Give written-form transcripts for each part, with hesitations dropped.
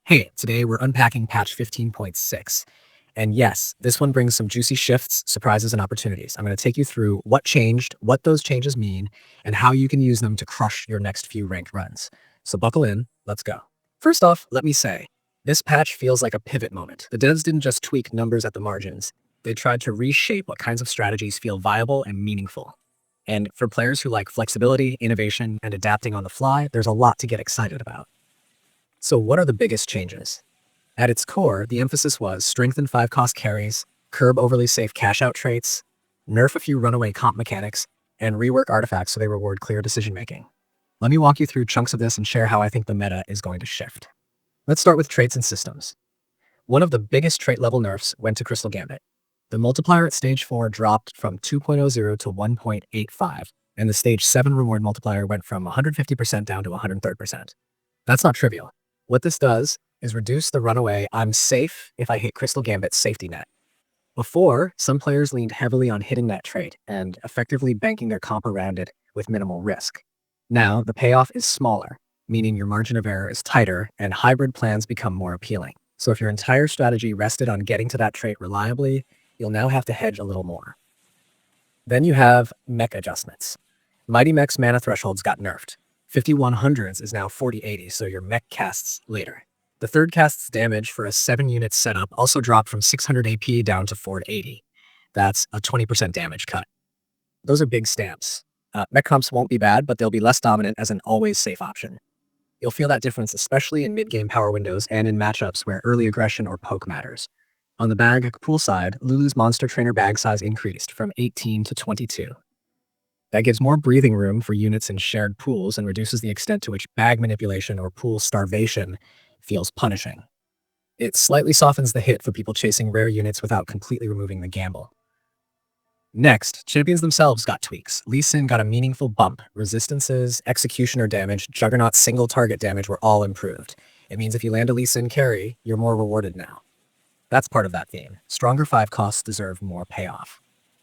Hey, today we're unpacking patch 15.6. And yes, this one brings some juicy shifts, surprises, and opportunities. I'm going to take you through what changed, what those changes mean, and how you can use them to crush your next few ranked runs. So buckle in, let's go. First off, let me say, this patch feels like a pivot moment. The devs didn't just tweak numbers at the margins. They tried to reshape what kinds of strategies feel viable and meaningful. And for players who like flexibility, innovation, and adapting on the fly, there's a lot to get excited about. So what are the biggest changes? At its core, the emphasis was strengthen 5-cost carries, curb overly safe cashout traits, nerf a few runaway comp mechanics, and rework artifacts so they reward clear decision-making. Let me walk you through chunks of this and share how I think the meta is going to shift. Let's start with traits and systems. One of the biggest trait-level nerfs went to Crystal Gambit. The multiplier at stage 4 dropped from 2.00 to 1.85, and the stage 7 reward multiplier went from 150% down to 103%. That's not trivial. What this does is reduce the runaway "I'm safe if I hit Crystal Gambit's safety net." Before, some players leaned heavily on hitting that trait and effectively banking their comp around it with minimal risk. Now, the payoff is smaller, meaning your margin of error is tighter and hybrid plans become more appealing. So if your entire strategy rested on getting to that trait reliably, you'll now have to hedge a little more. Then you have mech adjustments. Mighty Mech's mana thresholds got nerfed. 5100s is now 4080, so your mech casts later. The third cast's damage for a 7-unit setup also dropped from 600 AP down to 480. That's a 20% damage cut. Those are big stamps. Mech comps won't be bad, but they'll be less dominant as an always safe option. You'll feel that difference especially in mid-game power windows and in matchups where early aggression or poke matters. On the bag pool side, Lulu's Monster Trainer bag size increased from 18 to 22. That gives more breathing room for units in shared pools and reduces the extent to which bag manipulation or pool starvation feels punishing. It slightly softens the hit for people chasing rare units without completely removing the gamble. Next, champions themselves got tweaks. Lee Sin got a meaningful bump. Resistances, executioner damage, Juggernaut's single target damage were all improved. It means if you land a Lee Sin carry, you're more rewarded now. That's part of that theme. Stronger 5 costs deserve more payoff.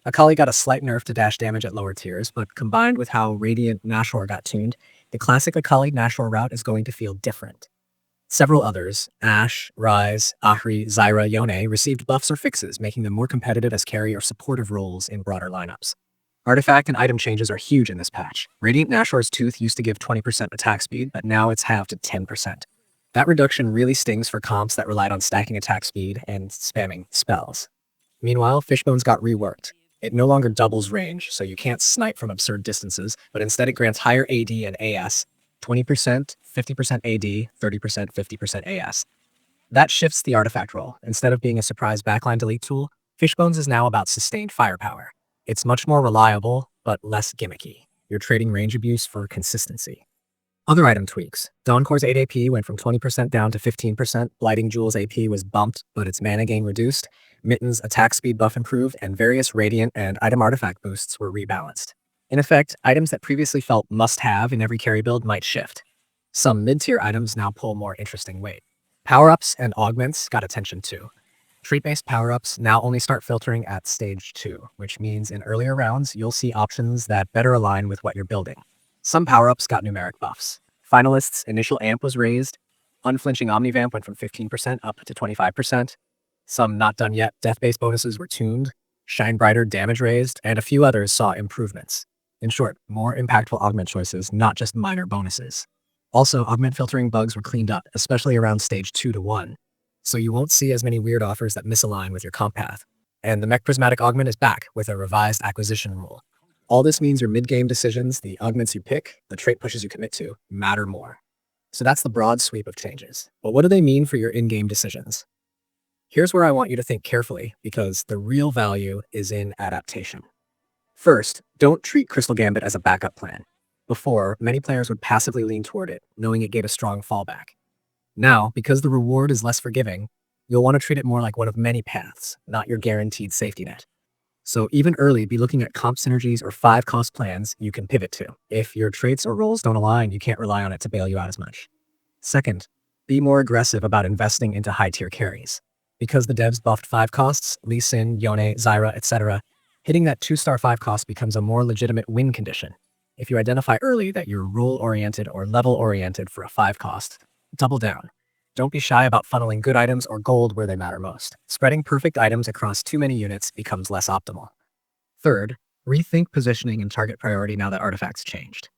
Akali got a slight nerf to dash damage at lower tiers, but combined with how Radiant Nashor got tuned, the classic Akali Nashor route is going to feel different. Several others, Ashe, Ryze, Ahri, Zyra, Yone, received buffs or fixes, making them more competitive as carry or supportive roles in broader lineups. Artifact and item changes are huge in this patch. Radiant Nashor's Tooth used to give 20% attack speed, but now it's halved to 10%. That reduction really stings for comps that relied on stacking attack speed and spamming spells. Meanwhile, Fishbone's got reworked. It no longer doubles range, so you can't snipe from absurd distances, but instead it grants higher AD and AS, 20%, 50% AD, 30%, 50% AS. That shifts the artifact role. Instead of being a surprise backline delete tool, Fishbones is now about sustained firepower. It's much more reliable, but less gimmicky. You're trading range abuse for consistency. Other item tweaks. Dawncore's 8 AP went from 20% down to 15%, Blighting Jewel's AP was bumped, but its mana gain reduced, Mitten's attack speed buff improved, and various Radiant and item artifact boosts were rebalanced. In effect, items that previously felt must-have in every carry build might shift. Some mid-tier items now pull more interesting weight. Power-ups and augments got attention too. Trait-based power-ups now only start filtering at stage 2, which means in earlier rounds, you'll see options that better align with what you're building. Some power-ups got numeric buffs. Finalists' initial amp was raised. Unflinching Omnivamp went from 15% up to 25%. Some not done yet death-based bonuses were tuned. Shine Brighter damage raised, and a few others saw improvements. In short, more impactful augment choices, not just minor bonuses. Also, augment filtering bugs were cleaned up, especially around stage 2 to 1. So you won't see as many weird offers that misalign with your comp path. And the Mech Prismatic Augment is back with a revised acquisition rule. All this means your mid-game decisions, the augments you pick, the trait pushes you commit to, matter more. So that's the broad sweep of changes. But what do they mean for your in-game decisions? Here's where I want you to think carefully, because the real value is in adaptation. First, don't treat Crystal Gambit as a backup plan. Before, many players would passively lean toward it, knowing it gave a strong fallback. Now, because the reward is less forgiving, you'll want to treat it more like one of many paths, not your guaranteed safety net. So even early, be looking at comp synergies or 5-cost plans you can pivot to. If your traits or roles don't align, you can't rely on it to bail you out as much. Second, be more aggressive about investing into high-tier carries. Because the devs buffed 5 costs, Lee Sin, Yone, Zyra, etc., hitting that 2-star 5 cost becomes a more legitimate win condition. If you identify early that you're role-oriented or level-oriented for a 5 cost, double down. Don't be shy about funneling good items or gold where they matter most. Spreading perfect items across too many units becomes less optimal. Third, rethink positioning and target priority now that artifacts changed.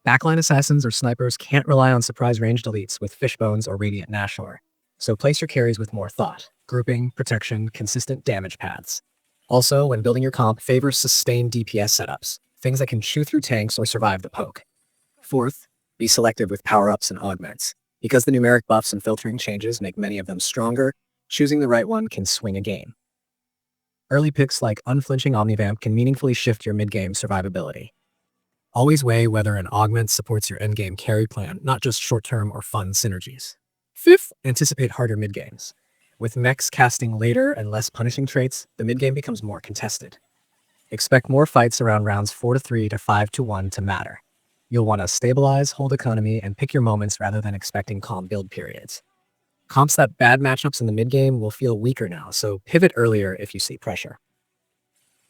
Backline assassins or snipers can't rely on surprise ranged elites with fishbones or radiant nashor, so place your carries with more thought, grouping, protection, consistent damage paths. Also, when building your comp, favor sustained DPS setups, things that can chew through tanks or survive the poke. Fourth, be selective with power-ups and augments. Because the numeric buffs and filtering changes make many of them stronger, choosing the right one can swing a game. Early picks like Unflinching Omnivamp can meaningfully shift your mid-game survivability. Always weigh whether an augment supports your endgame carry plan, not just short-term or fun synergies. Fifth, anticipate harder mid-games. With mechs casting later and less punishing traits, the mid-game becomes more contested. Expect more fights around rounds 4-3 to 5-1 to matter. You'll want to stabilize, hold economy, and pick your moments rather than expecting calm build periods. Comps that bad matchups in the mid-game will feel weaker now, so pivot earlier if you see pressure.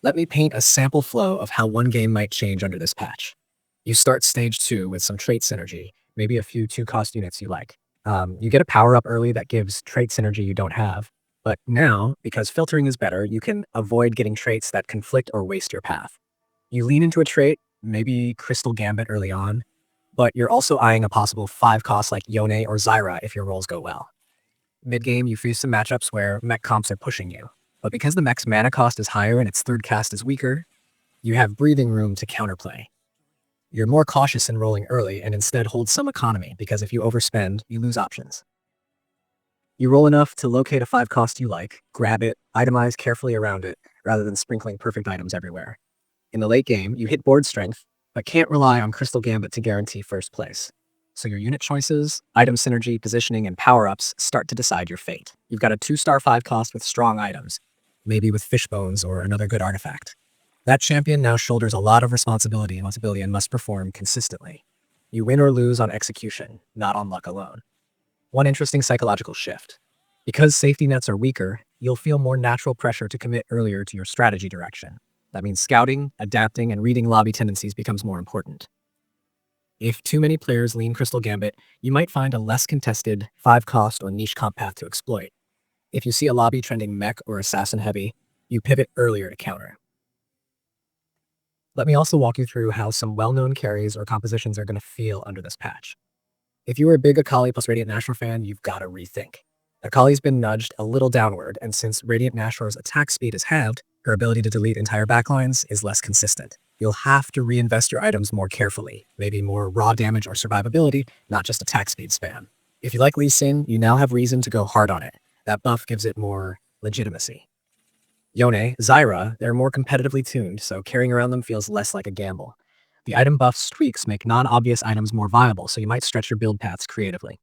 Let me paint a sample flow of how one game might change under this patch. You start stage 2 with some trait synergy, maybe a few 2-cost units you like. You get a power-up early that gives trait synergy you don't have, but now, because filtering is better, you can avoid getting traits that conflict or waste your path. You lean into a trait, maybe Crystal Gambit early on, but you're also eyeing a possible 5-cost like Yone or Zyra if your rolls go well. Mid-game, you face some matchups where mech comps are pushing you, but because the mech's mana cost is higher and its third cast is weaker, you have breathing room to counterplay. You're more cautious in rolling early and instead hold some economy because if you overspend, you lose options. You roll enough to locate a 5-cost you like, grab it, itemize carefully around it, rather than sprinkling perfect items everywhere. In the late game, you hit board strength, but can't rely on Crystal Gambit to guarantee first place. So your unit choices, item synergy, positioning, and power-ups start to decide your fate. You've got a 2-star 5-cost with strong items, maybe with fishbones or another good artifact. That champion now shoulders a lot of responsibility and must perform consistently. You win or lose on execution, not on luck alone. One interesting psychological shift. Because safety nets are weaker, you'll feel more natural pressure to commit earlier to your strategy direction. That means scouting, adapting, and reading lobby tendencies becomes more important. If too many players lean Crystal Gambit, you might find a less contested 5-cost or niche comp path to exploit. If you see a lobby trending mech or assassin heavy, you pivot earlier to counter. Let me also walk you through how some well-known carries or compositions are going to feel under this patch. If you were a big Akali plus Radiant Nashor fan, you've got to rethink. Akali's been nudged a little downward, and since Radiant Nashor's attack speed is halved, her ability to delete entire backlines is less consistent. You'll have to reinvest your items more carefully, maybe more raw damage or survivability, not just attack speed spam. If you like Lee Sin, you now have reason to go hard on it. That buff gives it more legitimacy. Yone, Zyra, they're more competitively tuned, so carrying around them feels less like a gamble. The item buff's tweaks make non-obvious items more viable, so you might stretch your build paths creatively.